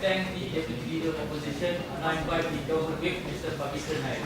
thank the Deputy Leader of Opposition. And I invite the Government Whip, Mr. Pakistan Hayes.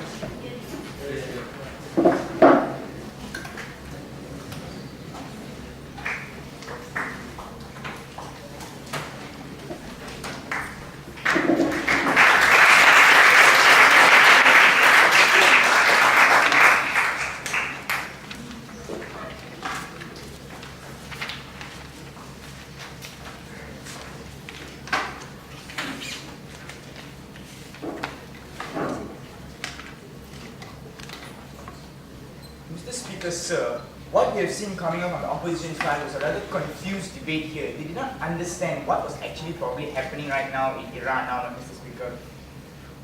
Sir, what we have seen coming up on the opposition side was a rather confused debate here. They did not understand what was actually probably happening right now in Iran now, Mr. Speaker.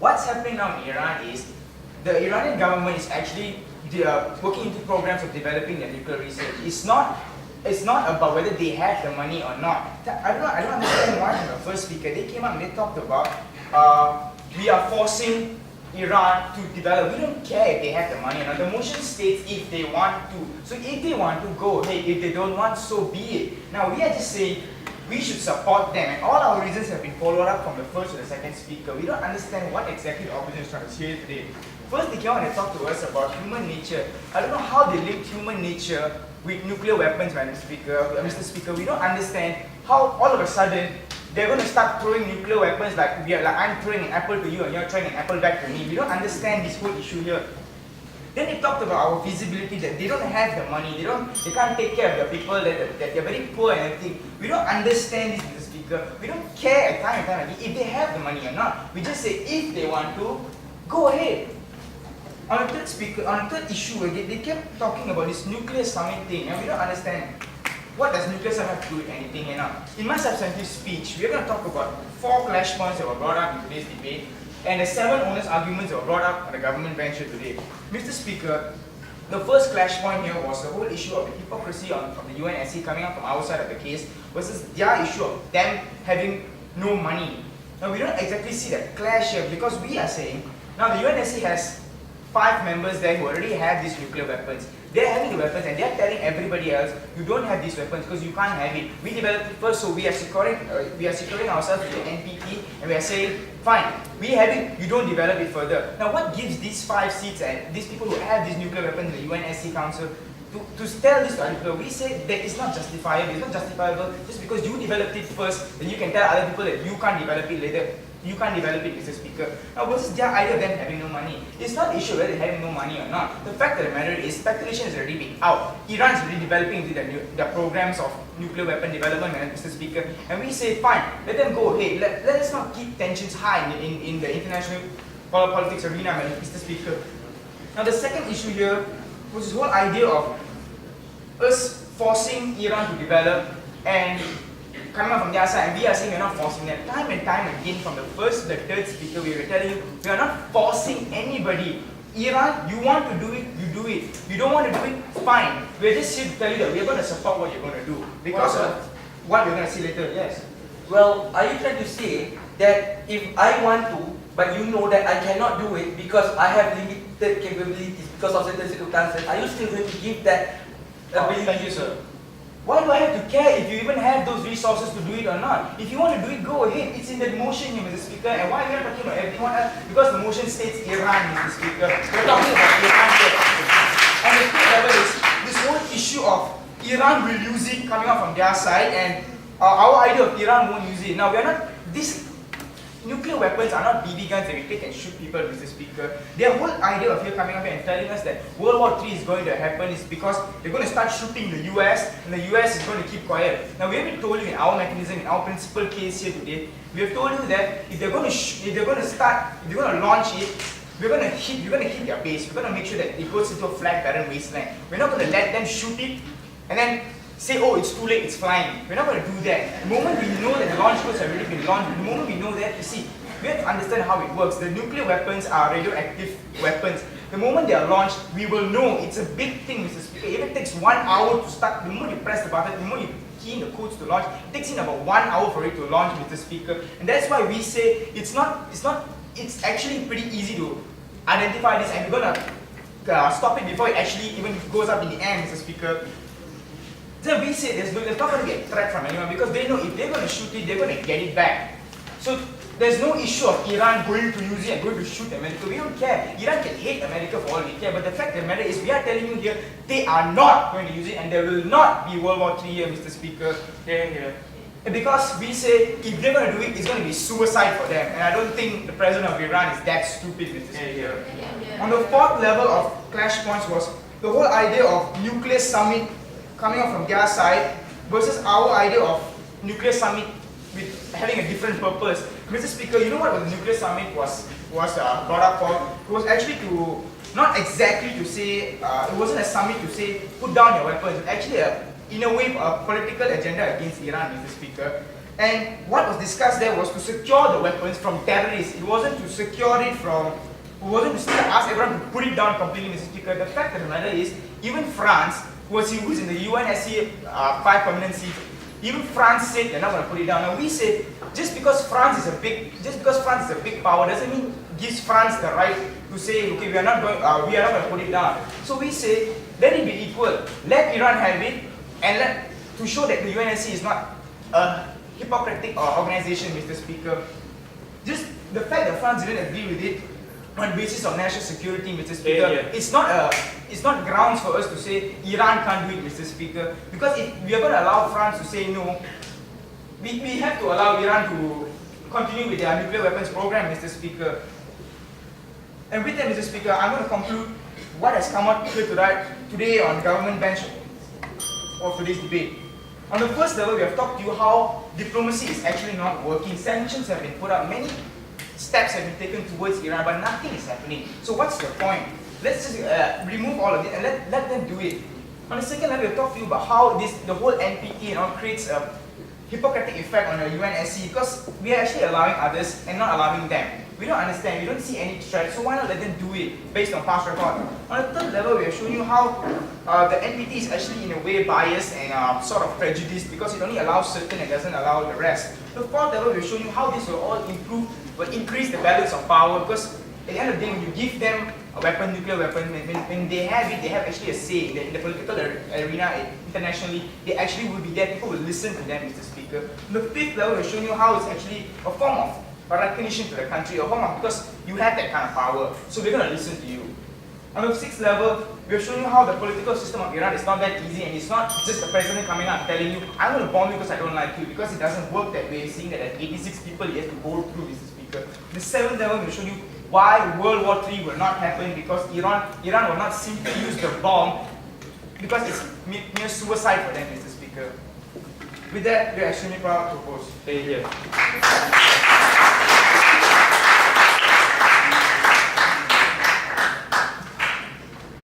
What's happening now in Iran is the Iranian government is actually working into programs of developing their nuclear research. It's not about whether they have the money or not. I don't understand why from the first speaker they came up and they talked about we are forcing Iran to develop. We don't care if they have the money or not. The motion states if they want to. So if they want to, go ahead. If they don't want, so be it. Now we are just saying we should support them, and all our reasons have been followed up from the first to the second speaker. We don't understand what exactly the opposition is trying to say today. First they came out and talked to us about human nature. I don't know how they linked human nature with nuclear weapons, Mr. Speaker. We don't understand how all of a sudden they're going to start throwing nuclear weapons like I'm throwing an apple to you and you're throwing an apple back to me. We don't understand this whole issue here. Then they talked about our feasibility, that they don't have the money, they can't take care of the people, that they're very poor and everything. We don't understand this, Mr. Speaker. We don't care time and time again if they have the money or not. We just say if they want to, go ahead. On the third issue again, they kept talking about this nuclear summit thing, and we don't understand. What does nuclear summit have to do with anything? In my substantive speech, we are going to talk about 4 clash points that were brought up in today's debate and the 7 honest arguments that were brought up on the government bench here today. Mr. Speaker, the first clash point here was the whole issue of the hypocrisy of the UNSC coming up from our side of the case versus their issue of them having no money. Now we don't exactly see that clash here because we are saying, now the UNSC has 5 members there who already have these nuclear weapons. They're having the weapons and they're telling everybody else, you don't have these weapons because you can't have it. We developed it first, so we are securing ourselves with the NPT, and we are saying, fine, we have it, you don't develop it further. Now what gives these 5 seats and these people who have these nuclear weapons in the UNSC Council to tell this to other people? We say that it's not justifiable. It's not justifiable just because you developed it first, then you can tell other people that you can't develop it later. You can't develop it, Mr. Speaker. Now, what is their idea of them having no money? It's not the issue whether they're having no money or not. The fact of the matter is, speculation has already been out. Iran's already developing the programs of nuclear weapon development, Mr. Speaker. And we say, fine, let them go ahead. Let us not keep tensions high in the international politics arena, Mr. Speaker. Now, the second issue here was this whole idea of us forcing Iran to develop and coming up from their side, and we are saying we are not forcing them. Time and time again, from the first to the third speaker, we were telling you, we are not forcing anybody. Iran, you want to do it, you do it. You don't want to do it, fine. We're just here to tell you that we're going to support what you're going to do. Because of what we're going to see later, yes. Well, are you trying to say that if I want to, but you know that I cannot do it because I have limited capabilities because of certain circumstances, are you still going to give that ability? Thank you, sir. Why do I have to care if you even have those resources to do it or not? If you want to do it, go ahead. It's in the motion here, Mr. Speaker. And why are we not talking about everyone else? Because the motion states Iran, Mr. Speaker. We're talking about Iran here. On the third level is this whole issue of Iran will use it coming out from their side, and our idea of Iran won't use it. Now, we are not, these nuclear weapons are not BB guns that we take and shoot people, Mr. Speaker. Their whole idea of here coming up here and telling us that World War III is going to happen is because they're going to start shooting the US, and the US is going to keep quiet. Now, we haven't told you in our mechanism, in our principal case here today, we have told you that if they're going to launch it, you're going to hit their base. We're going to make sure that it goes into a flat, barren wasteland. We're not going to let them shoot it and then say, oh, it's too late, it's flying. We're not going to do that. The moment we know that the launch codes have already been launched, the moment we know that, you see, we have to understand how it works. The nuclear weapons are radioactive weapons. The moment they are launched, we will know. It's a big thing, Mr. Speaker. It even takes 1 hour to start. The moment you press the button, the moment you key in the codes to launch, it takes in about 1 hour for it to launch, Mr. Speaker. And that's why we say it's actually pretty easy to identify this, and we're going to stop it before it actually even goes up in the air, Mr. Speaker. So we say there's not going to be a threat from anyone because they know if they're going to shoot it, they're going to get it back. So there's no issue of Iran going to use it and going to shoot America. We don't care. Iran can hate America for all we care, but the fact of the matter is we are telling you here, they are not going to use it and there will not be World War III here, Mr. Speaker. And because we say if they're going to do it, it's going to be suicide for them. And I don't think the president of Iran is that stupid, Mr. Speaker. On the fourth level of clash points was the whole idea of nuclear summit coming up from their side versus our idea of nuclear summit with having a different purpose. Mr. Speaker, you know what the nuclear summit was brought up for? It was actually to, not exactly to say, it wasn't a summit to say, put down your weapons. It actually, in a way, a political agenda against Iran, Mr. Speaker. And what was discussed there was to secure the weapons from terrorists. It wasn't to secure it from, it wasn't to ask everyone to put it down completely, Mr. Speaker. The fact of the matter is, even France, who's in the UNSC 5 permanent seats, even France said they're not going to put it down. Now we said just because France is a big power doesn't mean gives France the right to say okay we are not going to put it down. So we say let it be equal. Let Iran have it and to show that the UNSC is not a hypocritic organization, Mr. Speaker. Just the fact that France didn't agree with it on the basis of national security, Mr. Speaker, it's not grounds for us to say Iran can't do it, Mr. Speaker. Because if we are going to allow France to say no, we have to allow Iran to continue with their nuclear weapons program, Mr. Speaker. And with that, Mr. Speaker, I'm going to conclude what has come out here today on the government bench of today's debate. On the first level, we have talked to you how diplomacy is actually not working. Sanctions have been put up, many steps have been taken towards Iran, but nothing is happening. So what's the point? Let's just remove all of it and let them do it. On the second level, we'll talk to you about how the whole NPT creates a hypocritic effect on the UNSC because we are actually allowing others and not allowing them. We don't understand, we don't see any threat, so why not let them do it based on past record? On the third level, we are showing you how the NPT is actually in a way biased and sort of prejudiced because it only allows certain and doesn't allow the rest. The fourth level, we are showing you how this will all increase the balance of power because at the end of the day, when you give them a weapon, nuclear weapon, when they have it, they have actually a say in the political arena internationally. They actually will be there, people will listen to them, Mr. Speaker. On the fifth level, we're showing you how it's actually a form of a recognition to the country, a form of, because you have that kind of power, so we're going to listen to you. On the sixth level, we're showing you how the political system of Iran is not that easy and it's not just the president coming out and telling you, I'm going to bomb you because I don't like you, because it doesn't work that way, seeing that at 86 people he has to go through, Mr. Speaker. The seventh level will show you why World War III will not happen because Iran will not simply use the bomb because it's mere suicide for them, Mr. Speaker. With that, we are extremely proud to propose. Thank you.